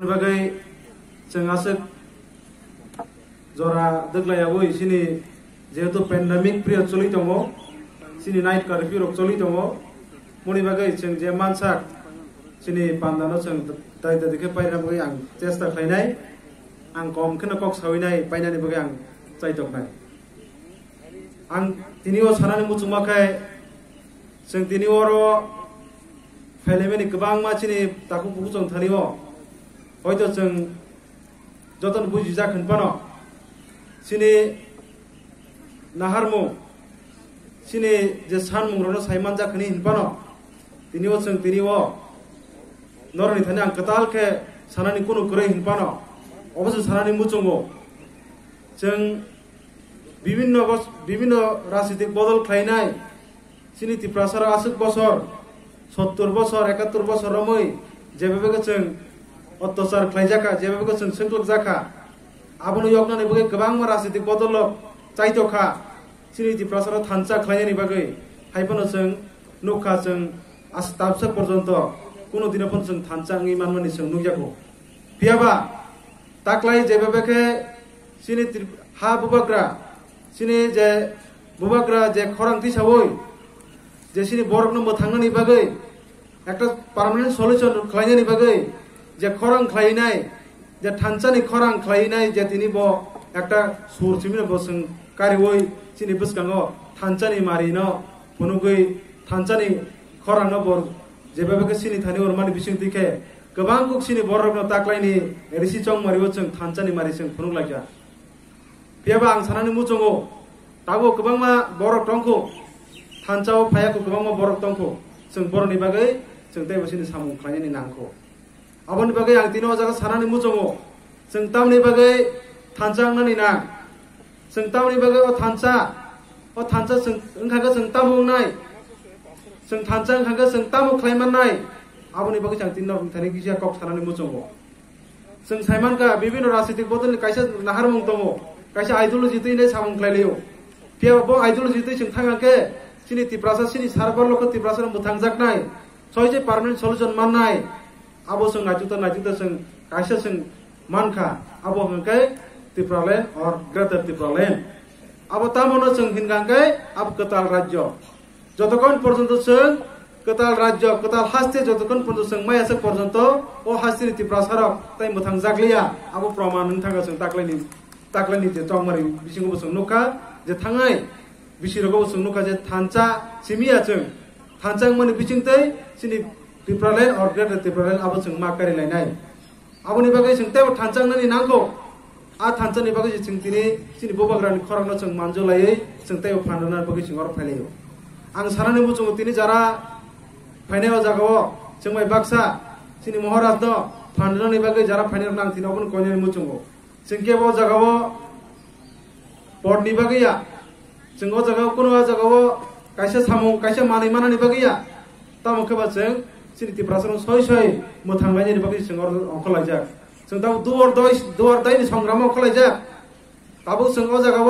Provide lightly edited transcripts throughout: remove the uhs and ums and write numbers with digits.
bagai जों asik jora deglaiabo sini jehetu pandemic period choli tongo sini night curfew rok choli tongo moni bagai जों je mansak sini pandano जों dai dai ke paina bagai ang chesta khlainai ang kom khna kok sawinai painani bagai ang chaitok nai ang tinio sanani muchumakai जों tini oro felemeni kebang machini taku buku जों thaniwo hoito जों joton buji jakhan pano sini naharmu sini je sanmung rono saiman jakhani hinpano tiniwo जों tiniwo noroni thani ang katal ke sanani kuno kore hinpano obose sanani muchungo जों বিভিন্ন রাজনৈতিক বদল খাইনাই sini tiprasara asuk bosor 70 বছর 71 বছর রমই যেভাবে जों অত্যাচার খাইজাকা যেভাবে जों संख्लक जाखा आबनो यगनानि बगै गोबां राजनैतिक बदल चाइतोखा sini tiprasara थानचा खाइनानि बगै हाइबनो जों नुखा जों आस्ताबसा पर्यन्त कोनो दिनपन जों थानचा ngि मानमानि जों नुजाखौ पियाबा ताक्लाय जेभाबेखे sini हा बुबाग्रा sini जे बुबाग्रा जे खरांथि सावै जे sini borokno mothangni bagै একটা পার্মানেন্ট সলিউশন খাইনানি bagै যে খরাং খাইনাই যে থানচানি খরাং খাইনাই যে তিনি ব একটা সুরচিমিন বসং কারিওই sini বসকাঙ্গো থানচানি মারিনো फनुगै थानचानि खरां बर जेबाबे sini थानि अरमानि बिसिं दिखे गोबां कुक sini borokno ताक्लायनि रिसि चंग मारिबो जों थानचानि मारि जों फनुगलाया पियाबा आं सानानि मुचंगो ताबो गोबांमा borok दंखौ थानचाव फायाखौ गोबांमा borok दंखौ जों बरनि बागै जों दैबो sini सामु खायनि नांखौ आबनि बागै आं तिनो जागा सानानि मुचंगो जों तामनि बागै थानचांनानि ना जों तामनि बागै अ थानचा जों ओंखागो जों तामुंनाय जों थानचा ओंखागो जों तामु खायमाननाय आबनि बागै जों तिनो थानि गिजा कक सानानि मुचंगो जों साइमानका विभिन्न राजनीतिक बदलनि कायसा नाहारमुं दङो कायसा आइडियोलॉजी तैने सामुं खायलायो पियाबा ब आइडियोलॉजी तै जों थाङाके sini tiprasa sini sarbar loko tiprasa muthangjaknai soije permanent solution mannai abo जों najuta जों kaisa जों manka abo hangkai tipralen or greater tipralen abo tamono जों hingangkai ab ketal rajyo jotokon porjonto जों ketal rajyo ketal haste jotokon porjonto जों mayasa porjonto o hastini tiprasa rok tai muthangjakliya abo proman nungthanga जों taklani je chongmari bisingo जों nuka je thangai बिसिरगौ जों नुखा जे थानचा सिमिया जों थानचा माने बिचिंतै sini tipralen or greater tipralen abo जों माकारि लायनाय आबनि बागै जों तेव थानचांनानि नांगौ आ थानचानि बागै जों तिनि sini बोबाग्रानि खरांनो जों मानजलायै जों तेव फानना बागै जों अर फायलायो आं सानानि मुचुं तिनि जारा फायनायाव जागाव जों माय बाक्सा sini महाराज न फाननानि बागै जारा फायनायाव नां तिनि अबन कोयनि मुचुं जों केबो जागाव पडनि बागैया जों ओ जागाव कोनो जागाव कायसा सामु कायसा मानै मानानि बागैया तामखबा जों sini tiprasara सय मोथांलायनि बागै जों अंखलायजा जों दा दुवार दाइनि संग्राम अंखलायजा ताबो जों ओ जागाव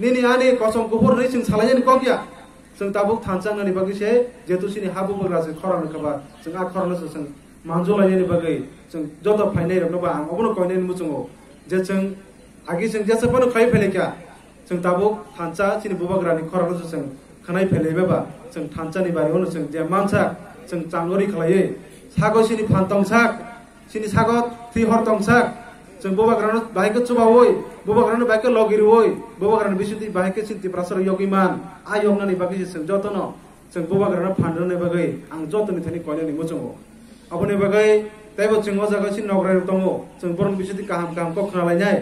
निनि आनि कसम गुफुर नै जों सालायनि कगिया जों ताबो थानचांनि बागै से जेतु sini हाबु बग्रा जों खरानो खबा जों आ खरानो जों मानजलायनि बागै जों जत फायनाय रनोबा आं अबनो कोयनि मुचुङो जे जों आगि जों जेसे पनो खाय फेलेका जों ताबो थानचा sini बुबाग्रानि खरानो जों खानाय फेलेबा जों थानचानि बारियावनो जों जे मानसा जों चांगरि खलायै सागो sini फानतंसाक sini सागो थिहर तंसाक जों बुबाग्रानो बायके चुबावै बुबाग्रानो बायके लगिरवै बुबाग्रानो बिसुति बायके sini tiprasara yogiमान आ यगनानि बागै जों जतनो जों बुबाग्रानो फाननो बागै आं जतनि थानि कोयनि मुचुङो अबनि बागै तैबो जों ओ जागा sini नगराय दङो जों बरन बिसुति काहाम को खनालायनाय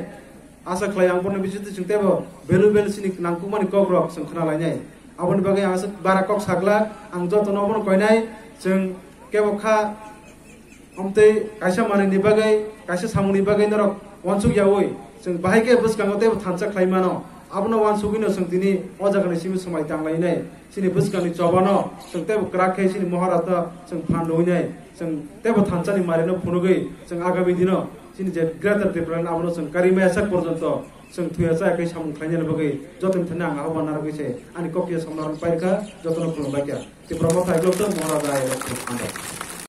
आसा खालाय आं बरन बिसुति जों तैबो भेलुबेल sini नांगौमानि कग्रक जों खनालायनाय आबनि बागै आं बारा कक सागला आं जतनो अबन कोयनाय जों केबखा अमते कायसा मानिनि बागै कायसा सामुनि बागै नरक वानसुक यावै जों बाहायके बसकांगो तैबो थानचा खायमानो आबनो वानसुगिनो जों दिनि ओ जागानि सिमि समाय तांलायनाय sini बसकानि चबानो जों तैबो क्राखे sini महाराज जों फानदोयनाय जों तैबो थानचानि मारिनो फुनुगै जों आगामी दिनो sini जे ग्रेटर तिप्रान आबनो जों कारिमाया sak पर्यन्त जों थुयाचा एकै सामुं खायनानि बागै जतन थाने आं आह्वान नारगैसे आनि ककिया समनारन पाइका जतन खुलुमबायका तिप्रामा थाइग्लोब महाराज आय